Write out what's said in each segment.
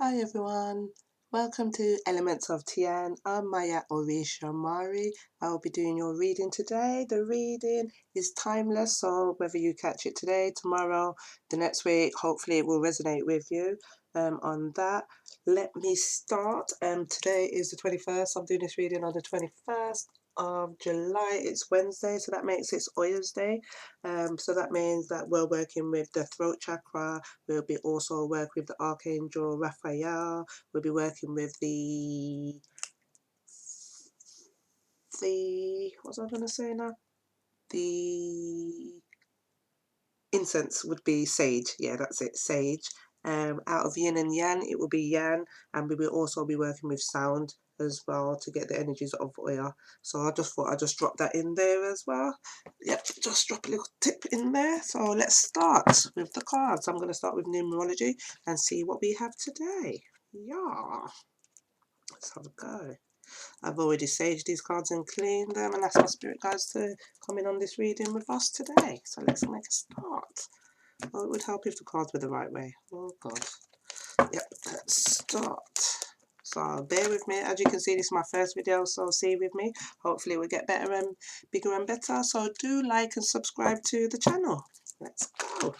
Hi everyone, welcome to Elements of Tian. I'm Maya Orisha Mari. I'll be doing your reading today. The reading is timeless, so whether you catch it today, tomorrow, the next week, hopefully it will resonate with you on that. Let me start. Today is the 21st. I'm doing this reading on the 21st of July. It's Wednesday, so that makes it Oyers Day. So that means that we're working with the throat chakra. We'll be also working with the Archangel Raphael. We'll be working with the what's I gonna say now? The incense would be sage. Yeah, that's it, sage. Out of yin and yang, it will be yang, and we will also be working with sound as well to get the energies of Oya. So I just thought I'd just drop that in there as well. Yep, just drop a little tip in there. So let's start with the cards. I'm going to start with numerology and see what we have today. Yeah, let's have a go. I've already saged these cards and cleaned them, and asked my spirit guides to come in on this reading with us today. So let's make a start. Oh, it would help if the cards were the right way. Oh god. Yep, let's start. So bear with me. As you can see, this is my first video, so see with me. Hopefully it will get better and bigger and better. So do like and subscribe to the channel. Let's go.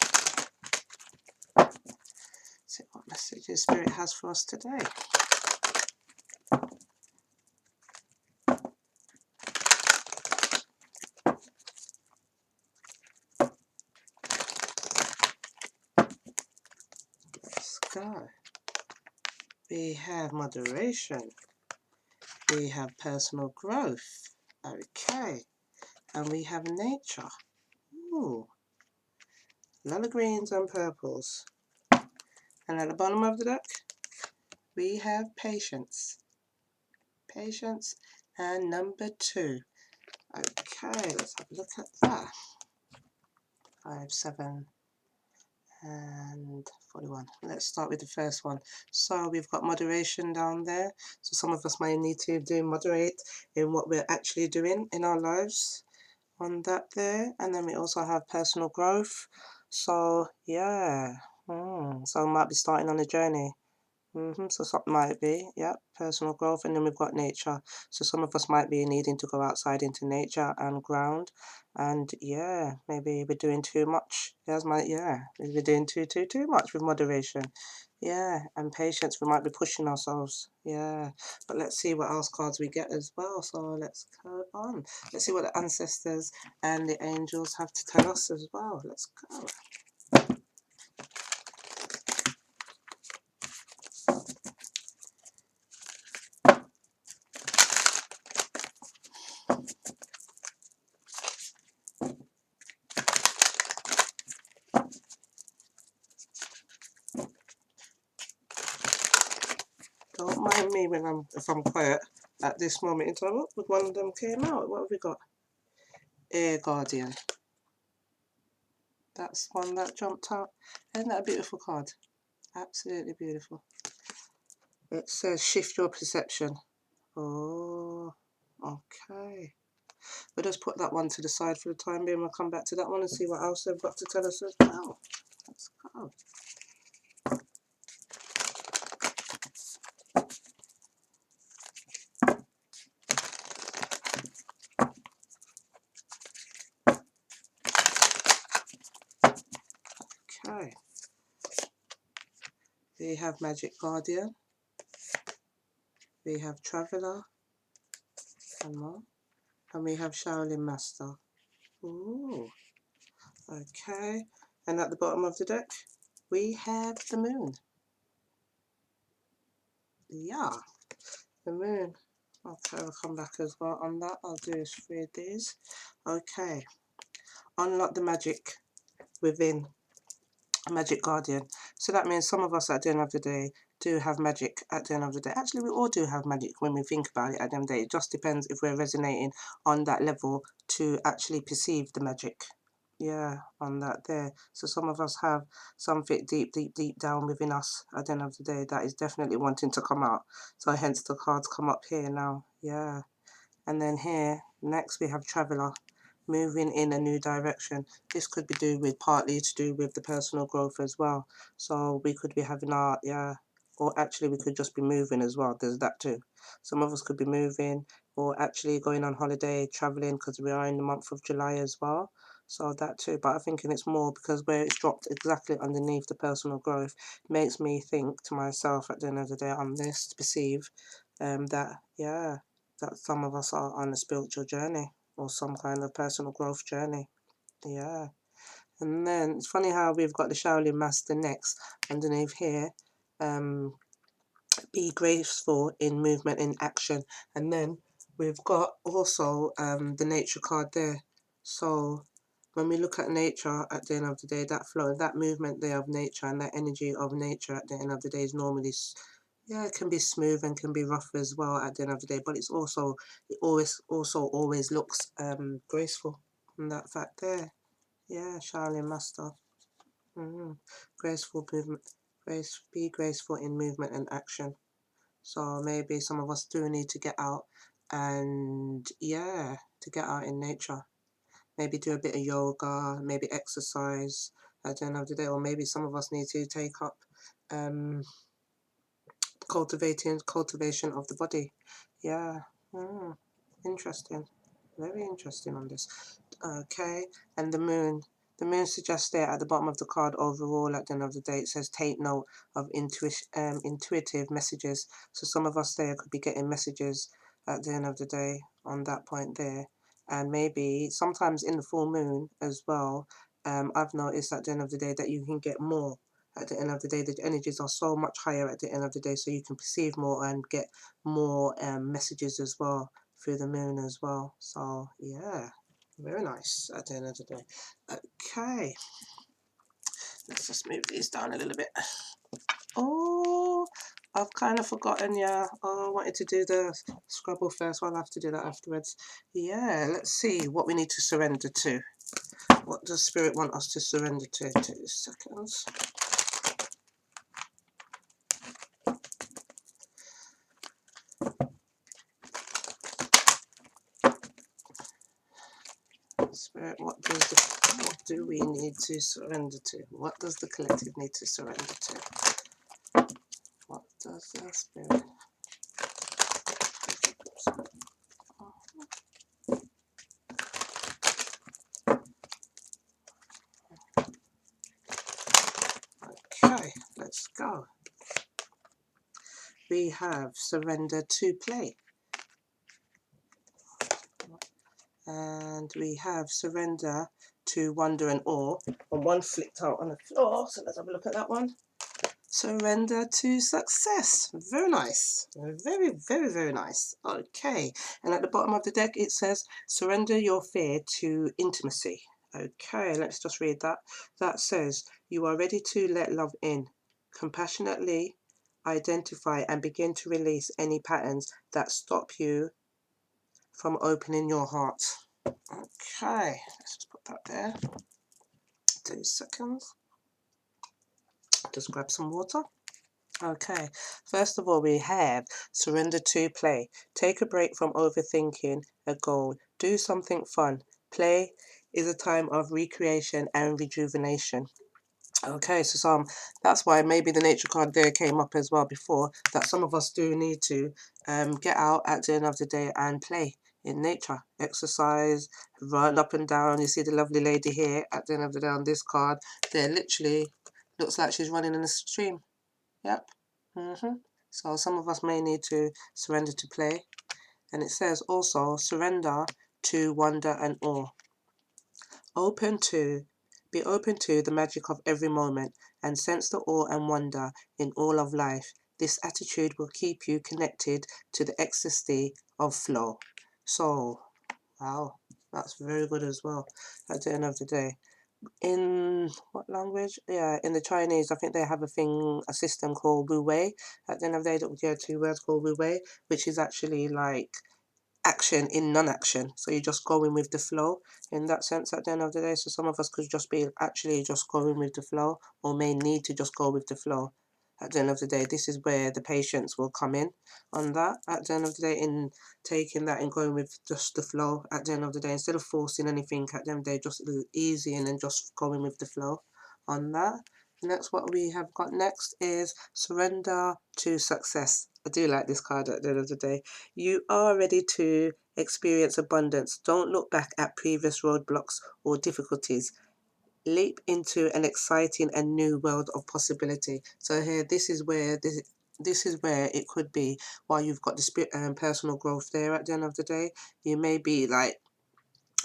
See what messages Spirit has for us today. Let's go. We have moderation. We have personal growth. Okay. And we have nature. Ooh. A lot of greens and purples. And at the bottom of the deck, we have patience. Patience and number 2. Okay, let's have a look at that. 5, 7, and 41. Let's start with the first one. So we've got moderation down there. So some of us might need to do moderate in what we're actually doing in our lives on that there. And then we also have personal growth. So yeah, so I might be starting on a journey. So something might be, yeah, personal growth, and then we've got nature. So some of us might be needing to go outside into nature and ground, and yeah, maybe we're doing too much. Maybe we're doing too much with moderation. Yeah, and patience, we might be pushing ourselves. Yeah, but let's see what else cards we get as well. So let's go on. Let's see what the ancestors and the angels have to tell us as well. Let's go. Don't mind me when if I'm quiet at this moment in time. Oh, one of them came out. What have we got? Air Guardian. That's one that jumped out. Isn't that a beautiful card? Absolutely beautiful. It says shift your perception. Oh, okay. We'll just put that one to the side for the time being. We'll come back to that one and see what else they've got to tell us as well. Let's go. Okay. We have Magic Guardian. We have Traveller. And more. And we have Shaolin Master. Ooh. Okay. And at the bottom of the deck, we have the moon. Yeah. The moon. Okay, I'll come back as well on that. I'll do 3 of these. Okay. Unlock the magic within a Magic Guardian. So that means some of us at the end of the day do have magic at the end of the day. Actually, we all do have magic when we think about it at the end of the day. It just depends if we're resonating on that level to actually perceive the magic. Yeah, on that there. So some of us have something deep down within us at the end of the day that is definitely wanting to come out. So hence the cards come up here now. Yeah. And then here, next we have Traveller, moving in a new direction. This could be partly to do with the personal growth as well. So we could be having our, or actually we could just be moving as well. There's that too. Some of us could be moving or actually going on holiday, traveling, because we are in the month of July as well. So that too. But I'm thinking it's more because where it's dropped exactly underneath the personal growth makes me think to myself at the end of the day on this to perceive that, yeah, that some of us are on a spiritual journey or some kind of personal growth journey. Yeah. And then it's funny how we've got the Shaolin Master next underneath here. Be graceful in movement and action. And then we've got also the nature card there. So when we look at nature at the end of the day, that flow, that movement there of nature and that energy of nature at the end of the day is normally, yeah, it can be smooth and can be rough as well at the end of the day, but it's also, it always looks graceful from that fact there. Yeah, Shaolin Master. Graceful movement, be graceful in movement and action. So maybe some of us do need to get out and, yeah, to get out in nature. Maybe do a bit of yoga, maybe exercise at the end of the day, or maybe some of us need to take up cultivation of the body. Yeah. Interesting. Very interesting on this. Okay. And the moon. The moon suggests there at the bottom of the card overall at the end of the day, it says take note of intuitive messages. So some of us there could be getting messages at the end of the day on that point there. And maybe sometimes in the full moon as well, I've noticed at the end of the day that you can get more. At the end of the day, the energies are so much higher at the end of the day, so you can perceive more and get more messages as well through the moon as well. So yeah, very nice at the end of the day. Okay, let's just move these down a little bit. Oh, I've kind of forgotten, yeah. Oh, I wanted to do the Scrabble first. Well, I'll have to do that afterwards. Yeah, let's see what we need to surrender to. What does Spirit want us to surrender to? 2 seconds. Spirit, what do we need to surrender to? What does the collective need to surrender to? What does the Spirit? Okay, let's go. We have surrender to play. And we have surrender to wonder and awe. And one flicked out on the floor, so let's have a look at that one. Surrender to success. Very nice. Very, very, very nice. Okay. And at the bottom of the deck, it says, surrender your fear to intimacy. Okay, let's just read that. That says, you are ready to let love in. Compassionately identify and begin to release any patterns that stop you from opening your heart. Okay, let's just put that there. 2 seconds. Just grab some water. Okay, first of all, we have surrender to play. Take a break from overthinking a goal. Do something fun. Play is a time of recreation and rejuvenation. Okay, so that's why maybe the nature card there came up as well before, that some of us do need to get out at the end of the day and play in nature, exercise, run up and down. You see the lovely lady here at the end of the day on this card. There literally looks like she's running in a stream. Yep. So some of us may need to surrender to play. And it says also surrender to wonder and awe. Be open to the magic of every moment and sense the awe and wonder in all of life. This attitude will keep you connected to the ecstasy of flow. So, wow, that's very good as well at the end of the day. In what language? Yeah, in the Chinese, I think they have a system called Wu Wei. At the end of the day, yeah, 2 words called Wu Wei, which is actually like action in non-action. So you're just going with the flow in that sense at the end of the day. So some of us could just be actually just going with the flow, or may need to just go with the flow at the end of the day. This is where the patience will come in on that at the end of the day, in taking that and going with just the flow at the end of the day, instead of forcing anything at the end of the day, just easy and then just going with the flow on that. Next, what we have got next is surrender to success. I do like this card at the end of the day. You are ready to experience abundance. Don't look back at previous roadblocks or difficulties. Leap into an exciting and new world of possibility. So here, this is where it could be, while you've got the spirit and personal growth there at the end of the day. You may be like,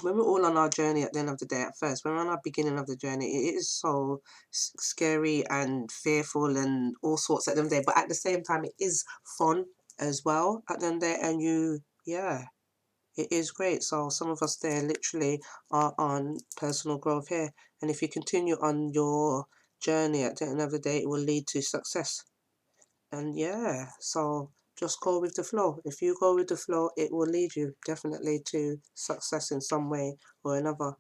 when we're all on our journey at the end of the day, at first, when we're on our beginning of the journey, it is so scary and fearful and all sorts at the end of the day. But at the same time, it is fun as well at the end of the day. And yeah, it is great. So some of us there literally are on personal growth here. And if you continue on your journey at the end of the day, it will lead to success. And yeah, so just go with the flow. If you go with the flow, it will lead you definitely to success in some way or another.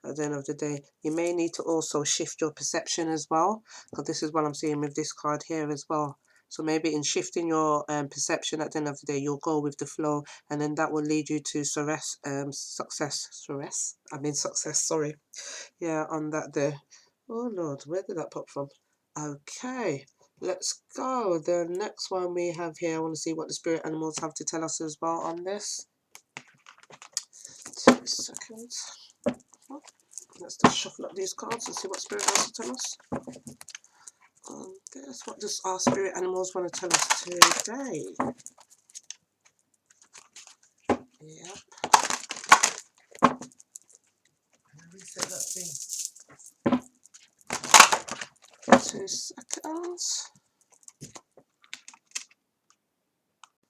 At the end of the day, you may need to also shift your perception as well, because this is what I'm seeing with this card here as well. So maybe in shifting your perception at the end of the day, you'll go with the flow, and then that will lead you to success. Success, sorry. Yeah, on that there. Oh Lord, where did that pop from? Okay, let's go. The next one we have here, I want to see what the spirit animals have to tell us as well on this. 2 seconds. Let's just shuffle up these cards and see what spirit has to tell us. Guess what does our spirit animals want to tell us today? Yep. Reset that thing. 2 seconds.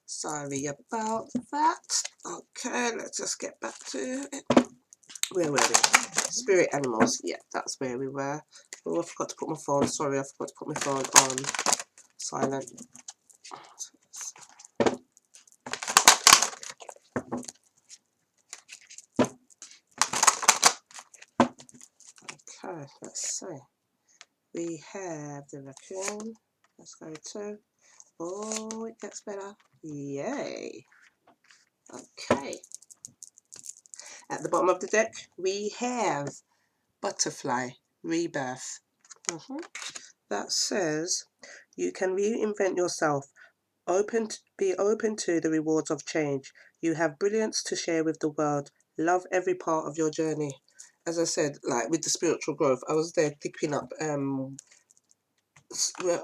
Sorry about that. Okay, let's just get back to it. Where were we? Spirit animals. Yeah, that's where we were. Oh, I forgot to put my phone. Sorry, I forgot to put my phone on silent. Okay, let's see. We have the raccoon. Let's go to. Oh, it gets better. Yay. Okay. At the bottom of the deck, we have butterfly rebirth. That says you can reinvent yourself. Be open to the rewards of change. You have brilliance to share with the world. Love every part of your journey. As I said, like with the spiritual growth, I was there picking up. We're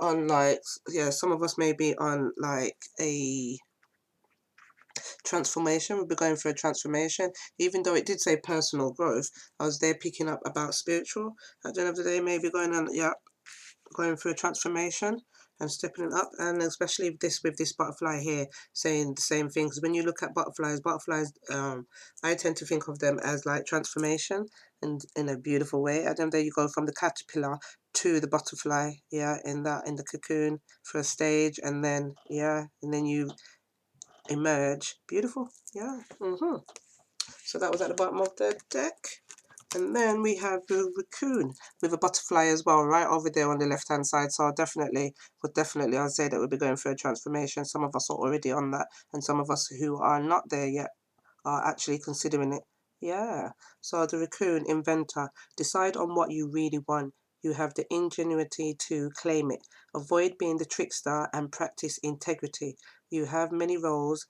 on like, yeah, some of us may be on like a transformation. We'll be going through a transformation. Even though it did say personal growth, I was there picking up about spiritual. At the end of the day, maybe going through a transformation and stepping it up, and especially with this butterfly here saying the same thing. Because when you look at butterflies, I tend to think of them as like transformation, and in a beautiful way. At the end of the day, you go from the caterpillar to the butterfly, yeah, in the cocoon for a stage, and then you emerge beautiful, yeah. So that was at the bottom of the deck. And then we have the raccoon with a butterfly as well, right over there on the left hand side. So I'd say that we'll be going through a transformation. Some of us are already on that, and some of us who are not there yet are actually considering it. Yeah. So the raccoon inventor, decide on what you really want. You have the ingenuity to claim it. Avoid being the trickster and practice integrity. You have many roles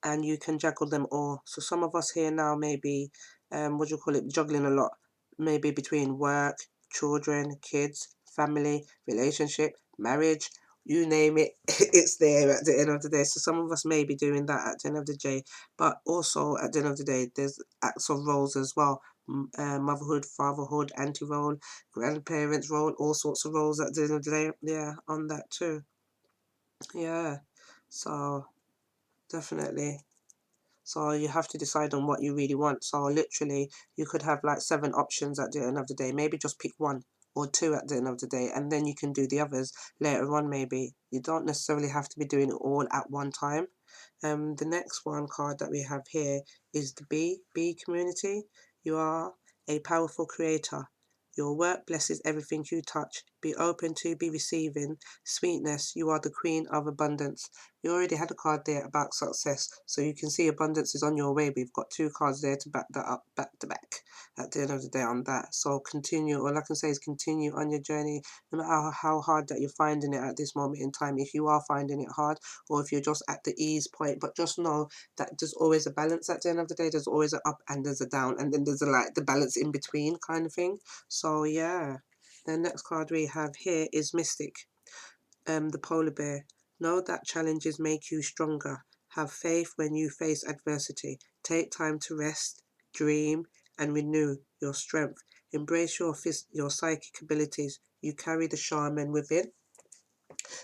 and you can juggle them all. So some of us here now may be, juggling a lot. Maybe between work, children, kids, family, relationship, marriage, you name it, it's there at the end of the day. So some of us may be doing that at the end of the day. But also at the end of the day, there's acts of roles as well. Motherhood, fatherhood, auntie role, grandparents role, all sorts of roles at the end of the day. Yeah, on that too. Yeah. So definitely. So you have to decide on what you really want. So literally, you could have like 7 options at the end of the day. Maybe just pick 1 or 2 at the end of the day, and then you can do the others later on maybe. You don't necessarily have to be doing it all at one time. The next one card that we have here is the B community. You are a powerful creator. Your work blesses everything you touch. Be open to, be receiving. Sweetness, you are the queen of abundance. You already had a card there about success, so you can see abundance is on your way. We've got 2 cards there to back that up, back to back, at the end of the day on that. So continue. All I can say is continue on your journey, no matter how hard that you're finding it at this moment in time. If you are finding it hard, or if you're just at the ease point, but just know that there's always a balance at the end of the day. There's always an up and there's a down, and then there's a, like, the balance in between kind of thing. So yeah. The next card we have here is Mystic, the polar bear. Know that challenges make you stronger. Have faith when you face adversity. Take time to rest, dream, and renew your strength. Embrace your psychic abilities. You carry the shaman within.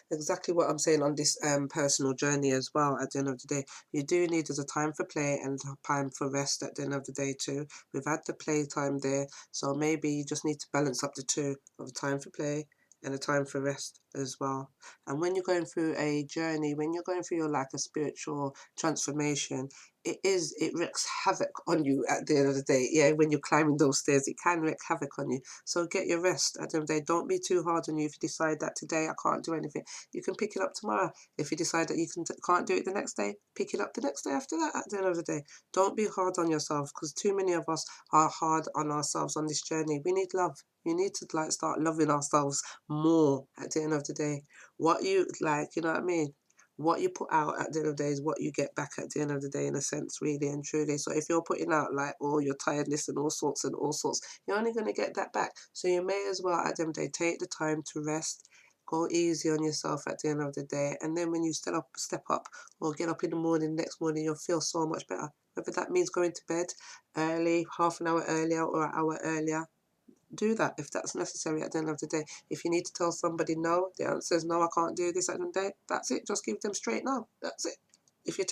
Exactly what I'm saying on this personal journey as well. At the end of the day, you do need a time for play and time for rest at the end of the day too. We've had the play time there, so maybe you just need to balance up the two of time for play and a time for rest as well. And when you're going through a journey, when you're going through your, like, a spiritual transformation, it wreaks havoc on you at the end of the day. Yeah, when you're climbing those stairs, it can wreak havoc on you. So get your rest at the end of the day. Don't be too hard on you. If you decide that today I can't do anything, you can pick it up tomorrow. If you decide that you can't do it the next day, pick it up the next day after that at the end of the day. Don't be hard on yourself, because too many of us are hard on ourselves on this journey. We need love. You need to, like, start loving ourselves more at the end of the day. What you, like, you know what I mean? What you put out at the end of the day is what you get back at the end of the day, in a sense, really and truly. So if you're putting out, like, all your tiredness and all sorts, you're only going to get that back. So you may as well at the end of the day take the time to rest. Go easy on yourself at the end of the day, and then when you step up or get up in the morning, next morning, you'll feel so much better. Whether that means going to bed early, half an hour earlier or an hour earlier, do that if that's necessary at the end of the day. If you need to tell somebody no, the answer is no, I can't do this at the end of the day, that's it. Just give them straight no. That's it. If you're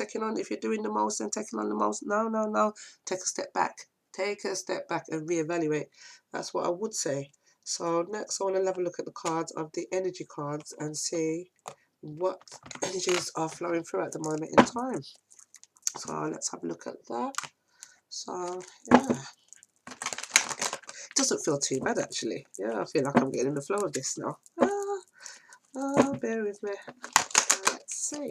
doing the most and taking on the most, no. Take a step back. Take a step back and reevaluate. That's what I would say. So next I want to have a look at the cards of the energy cards and see what energies are flowing through at the moment in time. So let's have a look at that. So yeah, doesn't feel too bad actually. Yeah, I feel like I'm getting in the flow of this now. Bear with me. Let's see.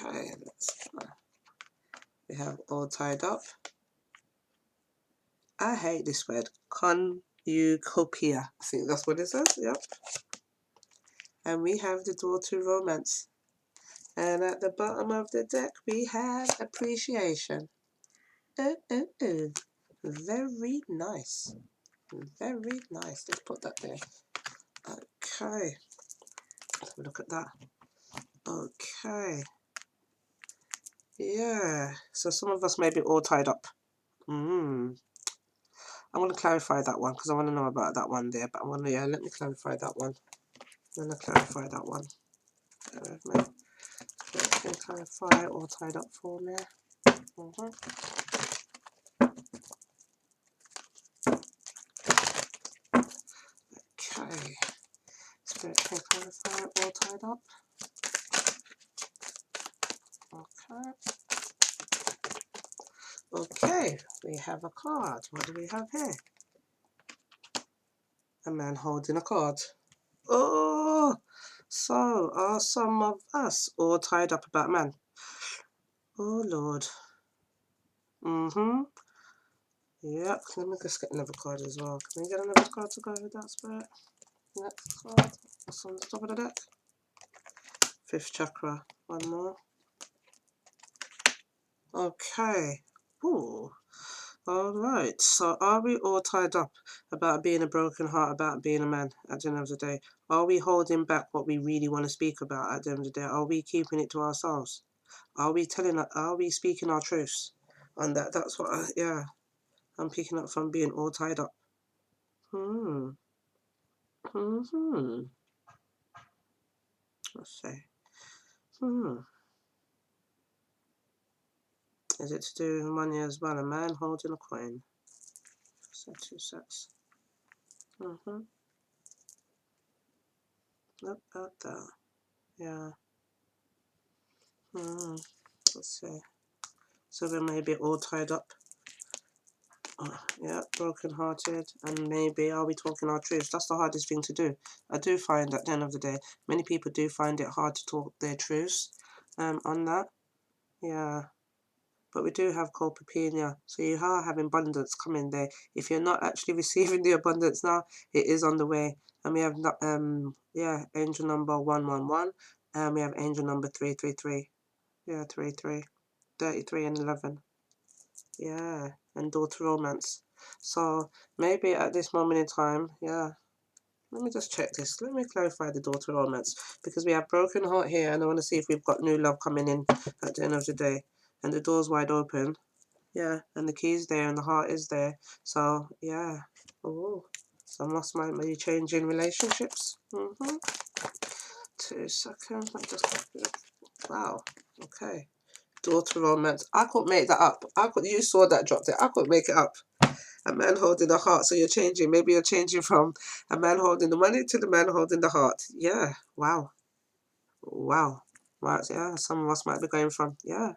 Okay, let's try. We have all tied up. I hate this word. Cornucopia. I think that's what it says. Yep. And we have the door to romance. And at the bottom of the deck, we have appreciation. Very nice. Very nice. Let's put that there. Okay. Let's have a look at that. Okay. Yeah. So some of us may be all tied up. I'm going to clarify that one because I want to know about that one there. But let me clarify that one. I'm going to clarify that one. Let me clarify all tied up for me. Okay. Spirit can clarify all tied up. Okay. Okay. We have a card. What do we have here? A man holding a card. Oh, so are some of us all tied up about man? Oh Lord. Yep. Let me just get another card as well. Can we get another card to go with that, Spirit? Next card. What's on the top of the deck? Fifth chakra. One more. Okay. Ooh. Alright. So are we all tied up about being a broken heart, about being a man at the end of the day? Are we holding back what we really want to speak about at the end of the day? Are we keeping it to ourselves? Are we speaking our truths on that? That's what I'm picking up from being all tied up. Let's see. Is it to do with money as well? A man holding a coin. So 2 sets. Look at that. Yeah. Let's see. So they may be all tied up. Yeah, broken-hearted, and maybe are we talking our truths? That's the hardest thing to do. I do find at the end of the day, many people do find it hard to talk their truths on that. Yeah, but we do have copropenia, so you are having abundance coming there. If you're not actually receiving the abundance now, it is on the way. And we have yeah, angel number 111, and we have angel number 333. Yeah, 33, 33 and 11. Yeah, and daughter romance. So maybe at this moment in time, yeah. Let me just check this. Let me clarify the daughter romance, because we have broken heart here, and I want to see if we've got new love coming in at the end of the day. And the door's wide open. Yeah, and the key's there, and the heart is there. So yeah. Oh, so must might be changing relationships. 2 seconds. Let me just. Wow. Okay. Daughter romance. I couldn't make that up. You saw that drop there. I couldn't make it up. A man holding the heart. So you're changing. Maybe you're changing from a man holding the money to the man holding the heart. Yeah. Wow. Wow. Wow. Yeah. Some of us might be going from, yeah,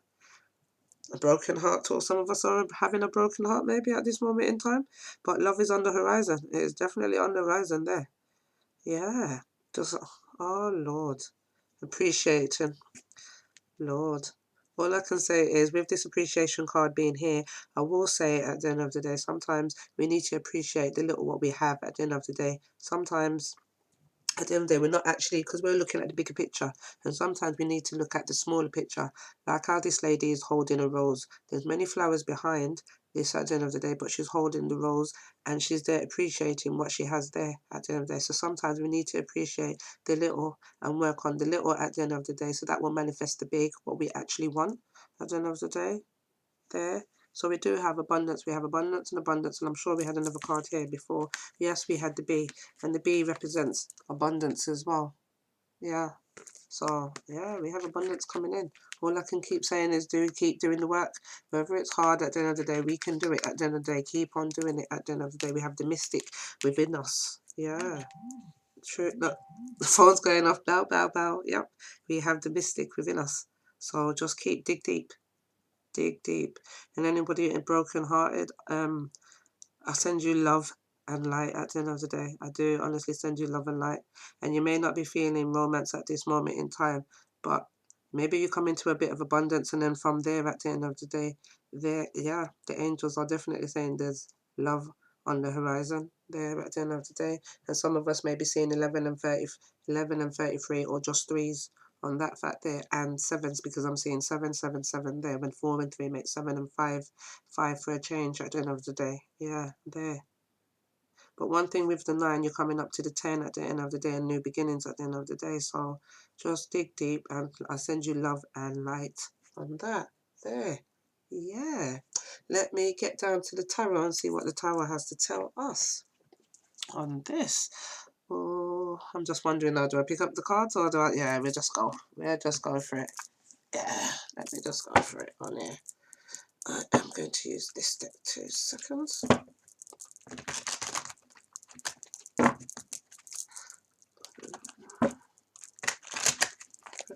a broken heart to some of us are having a broken heart maybe at this moment in time. But love is on the horizon. It is definitely on the horizon there. Yeah. Just, oh Lord. Appreciating. Lord. All I can say is with this appreciation card being here, I will say at the end of the day, sometimes we need to appreciate the little what we have at the end of the day. Sometimes at the end of the day, we're not actually, because we're looking at the bigger picture, and sometimes we need to look at the smaller picture, like how this lady is holding a rose. There's many flowers behind this at the end of the day, but she's holding the rose, and she's there appreciating what she has there at the end of the day. So sometimes we need to appreciate the little and work on the little at the end of the day, so that will manifest the big, what we actually want at the end of the day there. So we do have abundance. We have abundance and abundance, and I'm sure we had another card here before. Yes, we had the bee, and the bee represents abundance as well. Yeah. So yeah, we have abundance coming in. All I can keep saying is keep doing the work. Whether it's hard at the end of the day, we can do it at the end of the day. Keep on doing it at the end of the day. We have the mystic within us. Yeah. True. Look, the phone's going off. Bow, bow, bow. Yep. We have the mystic within us. So just dig deep. Dig deep. And anybody broken hearted, I send you love and light at the end of the day. I do honestly send you love and light. And you may not be feeling romance at this moment in time, but maybe you come into a bit of abundance, and then from there at the end of the day, yeah, the angels are definitely saying there's love on the horizon there at the end of the day. And some of us may be seeing 11 and 30, 11 and 33, or just threes on that fact there, and sevens, because I'm seeing 7, 7, 7 there, when 4 and 3 make 7 and 5, 5 for a change at the end of the day. Yeah, there. But one thing with the 9, you're coming up to the 10 at the end of the day, and new beginnings at the end of the day. So just dig deep, and I send you love and light on that there. Yeah. Let me get down to the tarot and see what the tarot has to tell us on this. Oh, I'm just wondering now, do I pick up the cards, or do I, yeah, we'll just go. We'll just go for it. Yeah, let me just go for it on here. I am going to use this deck. 2 seconds.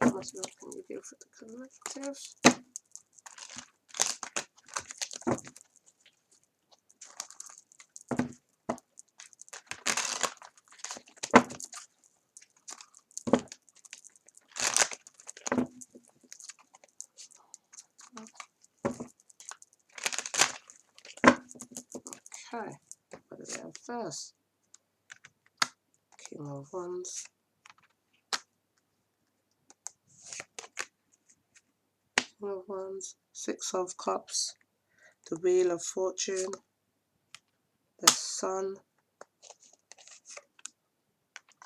What else can you do for the collectives? Okay, what do we have first? King of Wands. King of Wands. 6 of Cups. The Wheel of Fortune. The Sun.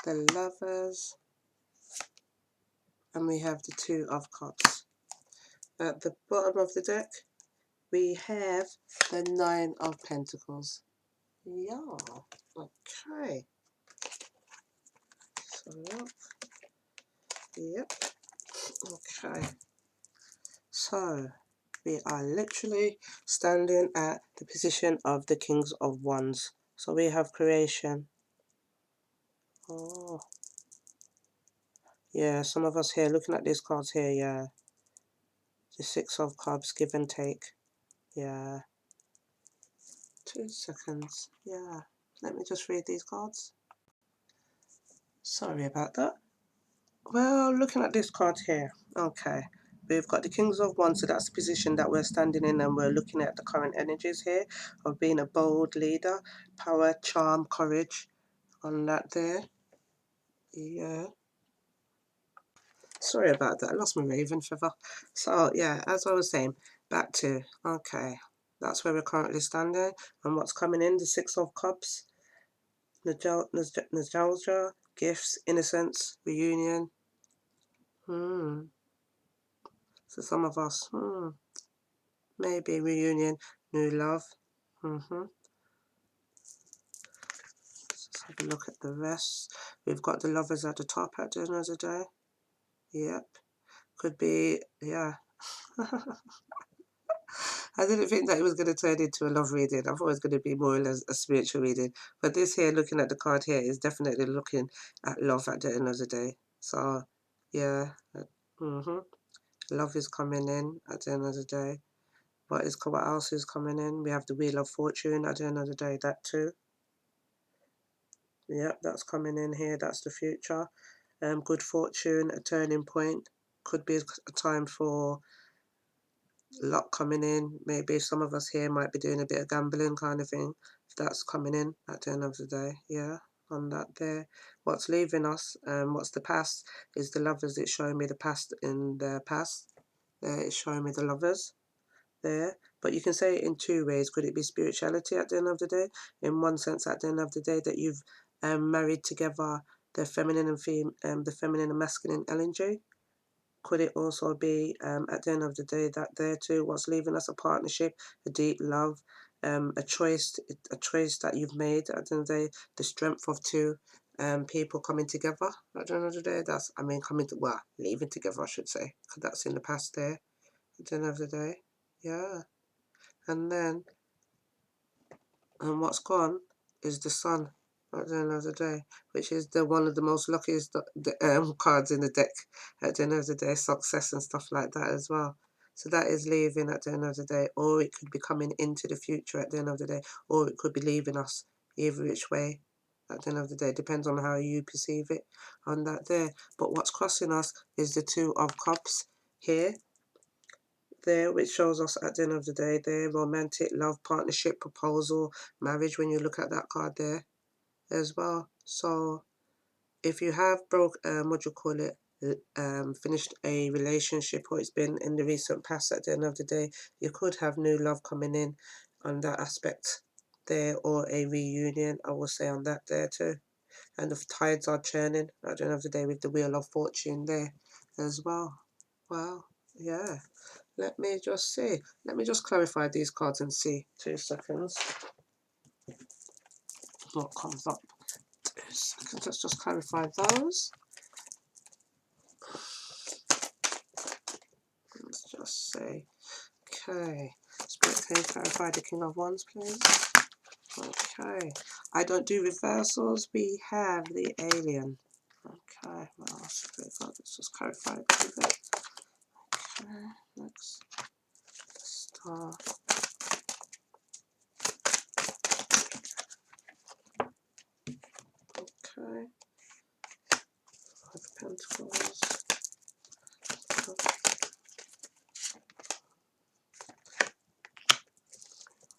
The Lovers. And we have the 2 of Cups. At the bottom of the deck, we have the 9 of Pentacles. Yeah, okay. So, yep, okay. So, we are literally standing at the position of the Kings of Wands. So we have creation. Oh, Yeah, some of us here, looking at these cards here, yeah. The Six of Cups, give and take. Yeah. 2 seconds. Yeah. Let me just read these cards. Sorry about that. Well, looking at this card here, okay. We've got the Kings of Wands, so that's the position that we're standing in, and we're looking at the current energies here of being a bold leader, power, charm, courage on that there. Yeah. Sorry about that. I lost my raven feather. So, yeah, as I was saying, back to, okay, that's where we're currently standing. And what's coming in, the Six of Cups, nostalgia, gifts, innocence, reunion. So some of us, maybe reunion, new love. Let's have a look at the rest. We've got the lovers at the top at the end of the day. Yep. Could be, yeah. I didn't think that it was going to turn into a love reading. I thought it was going to be more or less a spiritual reading. But this here, looking at the card here, is definitely looking at love at the end of the day. So, yeah. Love is coming in at the end of the day. What else is coming in? We have the Wheel of Fortune at the end of the day, that too. Yep, that's coming in here. That's the future. Good fortune, a turning point. Could be a time for luck coming in. Maybe some of us here might be doing a bit of gambling kind of thing. If that's coming in at the end of the day, yeah. On that there, what's leaving us? What's the past? Is the lovers. It's showing me the past in the past. There, it's showing me the lovers there. But you can say it in two ways. Could it be spirituality at the end of the day? In one sense, at the end of the day, that you've married together the feminine and the feminine and masculine energy. Could it also be at the end of the day that there too, what's leaving us, a partnership, a deep love, a choice that you've made at the end of the day, the strength of two people coming together at the end of the day. That's, I mean, leaving together, I should say, because that's in the past there at the end of the day. Yeah. And then, and what's gone is the sun at the end of the day, which is the one of the most luckiest cards in the deck at the end of the day, success and stuff like that as well. So that is leaving at the end of the day, or it could be coming into the future at the end of the day, or it could be leaving us, either which way at the end of the day. Depends on how you perceive it on that there. But what's crossing us is the Two of Cups here, there, which shows us at the end of the day there, romantic love, partnership, proposal, marriage, when you look at that card there as well. So if you have finished a relationship, or it's been in the recent past, at the end of the day, you could have new love coming in on that aspect there, or a reunion, I will say, on that there too. And the tides are churning at the end of the day with the Wheel of Fortune there as well. Wow, yeah. Let me just see. Let me just clarify these cards and see. 2 seconds. What comes up? 2 seconds. Let's just clarify those. Let's just say. Okay. Spirit, can you clarify the King of Wands, please? Okay. I don't do reversals. We have the alien. Okay. Well, let's just clarify it a bit. Okay. Next. Star. Okay. 5 Pentacles.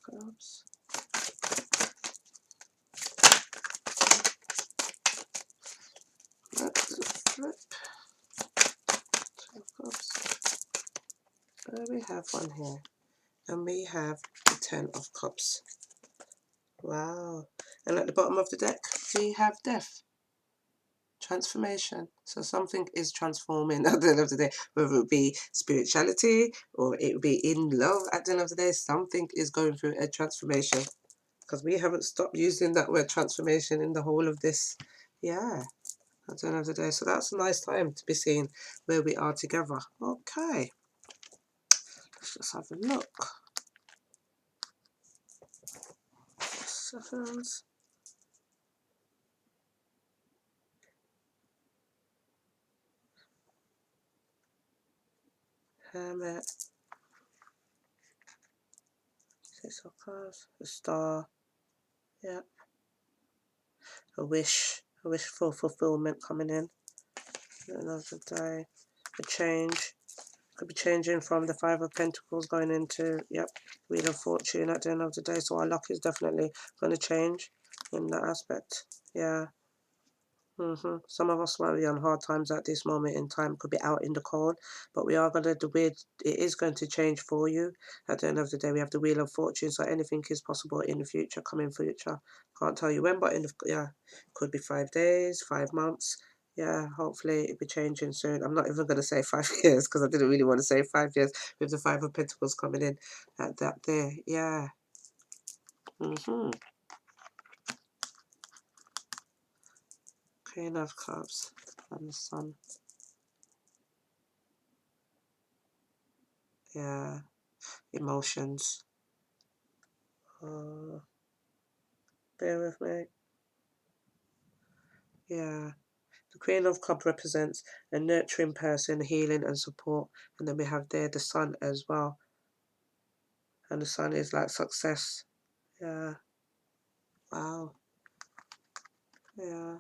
Cups. Let's flip. 2 Cups. We have one here. And we have the 10 of Cups. Wow. And at the bottom of the deck, we have death. Transformation. So something is transforming at the end of the day, whether it be spirituality or it be in love at the end of the day, something is going through a transformation. Because we haven't stopped using that word transformation in the whole of this. Yeah. At the end of the day. So that's a nice time to be seeing where we are together. Okay. Let's just have a look. Seconds. Hermit, Six of Cups, a Star, yep, a wish for fulfillment coming in. Another day, a change. Could be changing from the Five of Pentacles going into, yep, Wheel of Fortune at the end of the day. So our luck is definitely going to change in that aspect. Yeah. Some of us might be on hard times at this moment in time, could be out in the cold, but we are going to, it is going to change for you. At the end of the day, we have the Wheel of Fortune, so anything is possible in the future, coming future. Can't tell you when, but in the, yeah, could be 5 days, 5 months. Yeah, hopefully it'll be changing soon. I'm not even going to say 5 years because I didn't really want to say 5 years with the Five of Pentacles coming in at that there. Yeah. Queen of Cups and the Sun. Yeah. Emotions. Bear with me. Yeah. The Queen of Cups represents a nurturing person, healing and support. And then we have there the Sun as well. And the Sun is like success. Yeah. Wow. Yeah.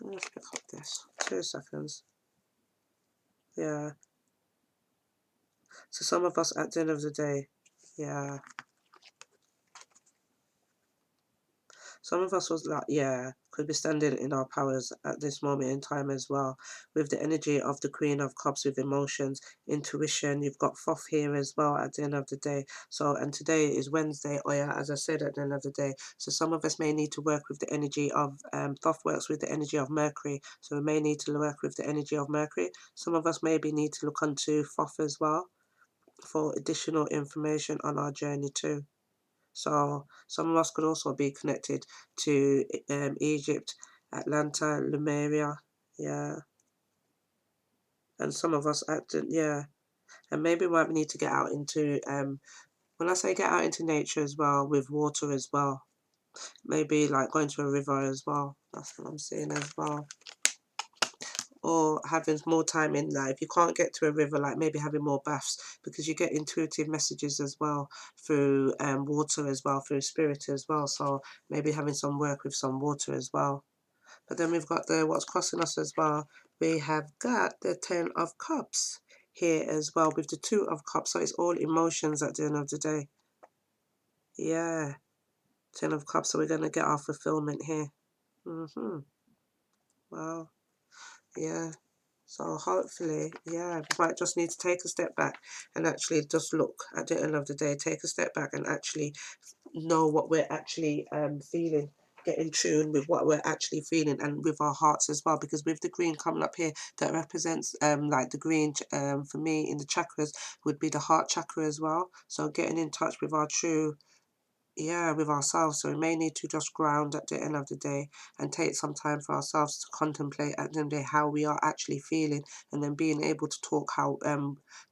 Let's pick up this. 2 seconds. Yeah. So some of us at the end of the day, yeah. Some of us was like, yeah, could be standing in our powers at this moment in time as well. With the energy of the Queen of Cups, with emotions, intuition, you've got Thoth here as well at the end of the day. So, and today is Wednesday, oh yeah, as I said at the end of the day. So some of us may need to work with the energy of, Thoth works with the energy of Mercury. So we may need to work with the energy of Mercury. Some of us maybe need to look onto Thoth as well for additional information on our journey too. So some of us could also be connected to Egypt, Atlanta, Lemuria, yeah. And some of us, yeah. And maybe we might need to get out into, when I say get out into nature as well, with water as well. Maybe like going to a river as well. That's what I'm saying as well. Or having more time in life. You can't get to a river, like maybe having more baths, because you get intuitive messages as well through water as well, through spirit as well. So maybe having some work with some water as well. But then we've got the what's crossing us as well. We have got the 10 of Cups here as well with the 2 of Cups. So it's all emotions at the end of the day. Yeah. 10 of Cups. So we're going to get our fulfillment here. Wow. Yeah. So hopefully, yeah, we might just need to take a step back and actually just look at the end of the day, take a step back and actually know what we're actually feeling, get in tune with what we're actually feeling and with our hearts as well. Because with the green coming up here, that represents like the green for me in the chakras would be the heart chakra as well. So getting in touch with our true, yeah, with ourselves. So we may need to just ground at the end of the day and take some time for ourselves to contemplate at the end of the day how we are actually feeling, and then being able to talk how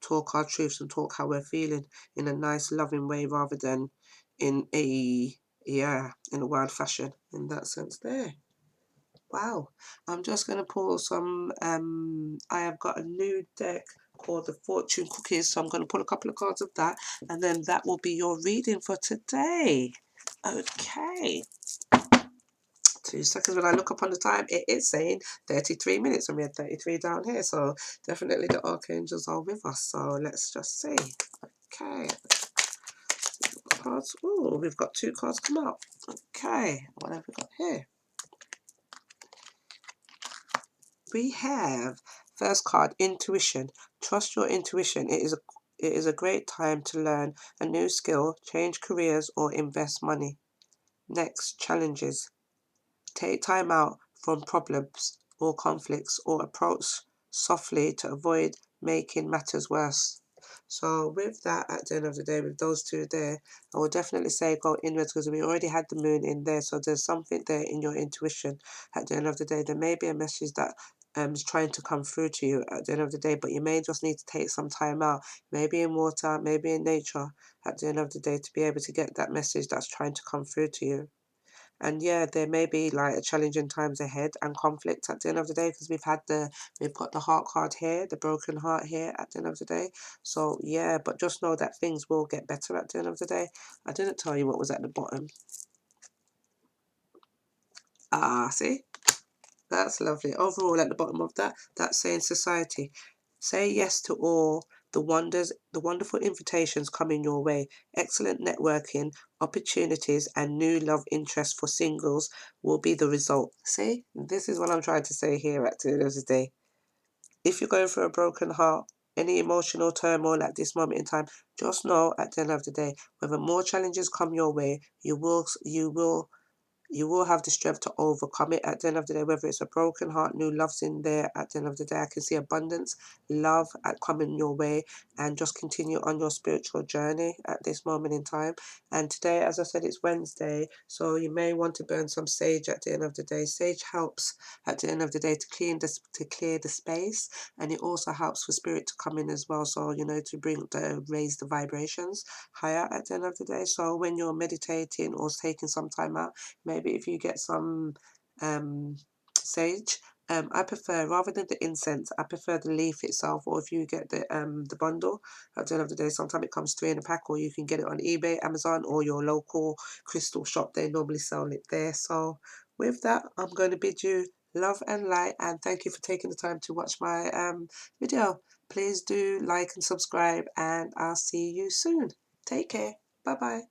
talk our truths and talk how we're feeling in a nice loving way rather than in a, yeah, in a wild fashion in that sense there. Wow. I'm just going to pull some, I have got a new deck called the Fortune Cookies, so I'm going to pull a couple of cards of that, and then that will be your reading for today. Okay. 2 seconds. When I look up on the time, it is saying 33 minutes, and we had 33 down here, so definitely the archangels are with us. So let's just see. Okay. Cards. Oh, we've got 2 cards come out. Okay. What have we got here? We have first card, intuition. Trust your intuition. It is a great time to learn a new skill, change careers, or invest money. Next, challenges. Take time out from problems or conflicts, or approach softly to avoid making matters worse. So with that, at the end of the day, with those 2 there, I would definitely say go inwards, because we already had the moon in there. So there's something there in your intuition. At the end of the day, there may be a message that is trying to come through to you at the end of the day, but you may just need to take some time out, maybe in water, maybe in nature, at the end of the day, to be able to get that message that's trying to come through to you. And yeah, there may be like challenging times ahead and conflict at the end of the day, because we've got the heart card here, the broken heart here at the end of the day. So yeah, but just know that things will get better at the end of the day. I didn't tell you what was at the bottom. Ah, see? That's lovely. Overall, at the bottom of that, that's saying society. Say yes to all the wonderful invitations coming your way. Excellent networking, opportunities, and new love interests for singles will be the result. See, this is what I'm trying to say here at the end of the day. If you're going through a broken heart, any emotional turmoil at this moment in time, just know at the end of the day, whether more challenges come your way, you will have the strength to overcome it at the end of the day, whether it's a broken heart, new love's in there at the end of the day. I can see abundance, love at coming your way, and just continue on your spiritual journey at this moment in time. And today, as I said, it's Wednesday, so you may want to burn some sage at the end of the day. Sage helps at the end of the day to clear the space, and it also helps for spirit to come in as well. So raise the vibrations higher at the end of the day. So when you're meditating or taking some time out, maybe if you get some sage, I prefer, rather than the incense, I prefer the leaf itself. Or if you get the bundle, at the end of the day, sometimes it comes 3 in a pack, or you can get it on eBay, Amazon, or your local crystal shop. They normally sell it there. So with that, I'm going to bid you love and light, and thank you for taking the time to watch my video. Please do like and subscribe, and I'll see you soon. Take care. Bye bye.